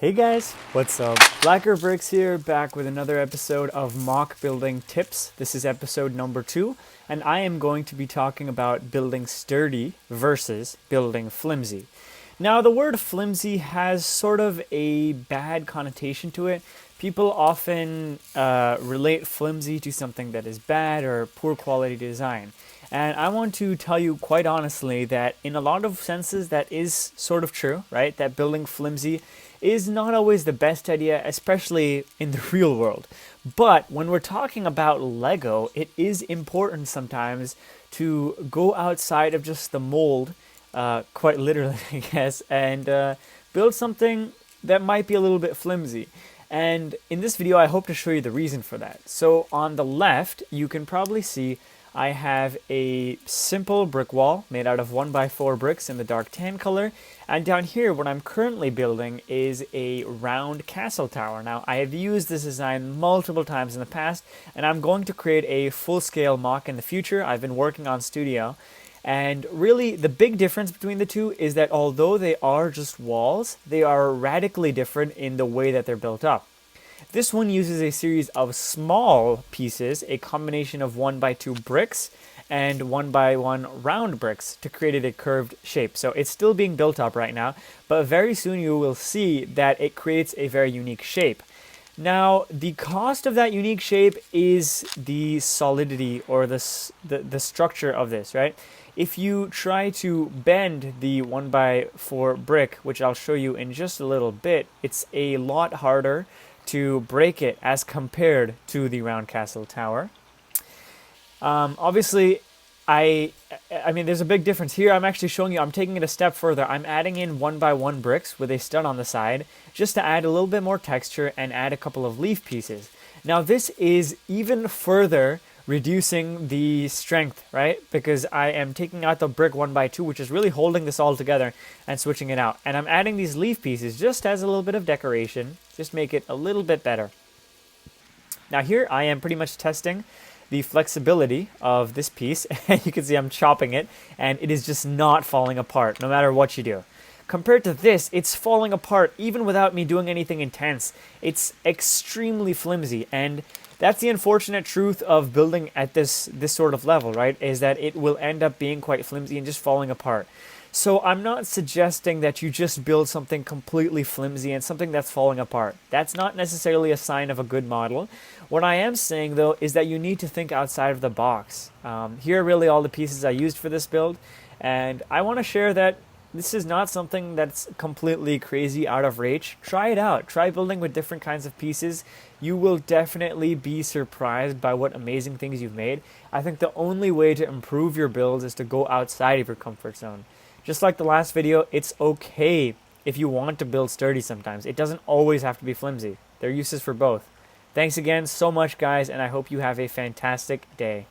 Hey guys, what's up? Blacker Bricks here, back with another episode of MOC building tips. This is episode number 2, and I am going to be talking about building sturdy versus building flimsy. Now, the word flimsy has sort of a bad connotation to it. People often relate flimsy to something that is bad or poor quality design. And I want to tell you quite honestly that in a lot of senses that is sort of true, right? That building flimsy is not always the best idea, especially in the real world. But when we're talking about Lego, it is important sometimes to go outside of just the mold, quite literally, I guess, and build something that might be a little bit flimsy. And in this video, I hope to show you the reason for that. So on the left, you can probably see I have a simple brick wall made out of 1x4 bricks in the dark tan color. And down here, what I'm currently building is a round castle tower. Now, I have used this design multiple times in the past, and I'm going to create a full-scale MOC in the future. I've been working on Studio. And really, the big difference between the two is that although they are just walls, they are radically different in the way that they're built up. This one uses a series of small pieces, a combination of 1x2 bricks and 1x1 round bricks to create a curved shape. So it's still being built up right now, but very soon you will see that it creates a very unique shape. Now, the cost of that unique shape is the solidity or the structure of this, right? If you try to bend the 1x4 brick, which I'll show you in just a little bit, it's a lot harder to break it as compared to the round castle tower. Obviously, I mean, there's a big difference here. I'm actually showing you, I'm taking it a step further. I'm adding in 1x1 bricks with a stud on the side just to add a little bit more texture and add a couple of leaf pieces. Now, this is even further reducing the strength, right? Because I am taking out the brick 1x2, which is really holding this all together, and switching it out. And I'm adding these leaf pieces just as a little bit of decoration, just make it a little bit better. Now here I am pretty much testing the flexibility of this piece, and you can see I'm chopping it, and it is just not falling apart, no matter what you do. Compared to this, it's falling apart even without me doing anything intense. It's extremely flimsy, and that's the unfortunate truth of building at this sort of level, right? Is that it will end up being quite flimsy and just falling apart. So I'm not suggesting that you just build something completely flimsy and something that's falling apart. That's not necessarily a sign of a good model. What I am saying, though, is that you need to think outside of the box. Here are really all the pieces I used for this build, and I want to share that this is not something that's completely crazy out of reach. Try it out. Try building with different kinds of pieces. You will definitely be surprised by what amazing things you've made. I think the only way to improve your builds is to go outside of your comfort zone. Just like the last video, it's okay if you want to build sturdy sometimes. It doesn't always have to be flimsy. There are uses for both. Thanks again so much, guys, and I hope you have a fantastic day.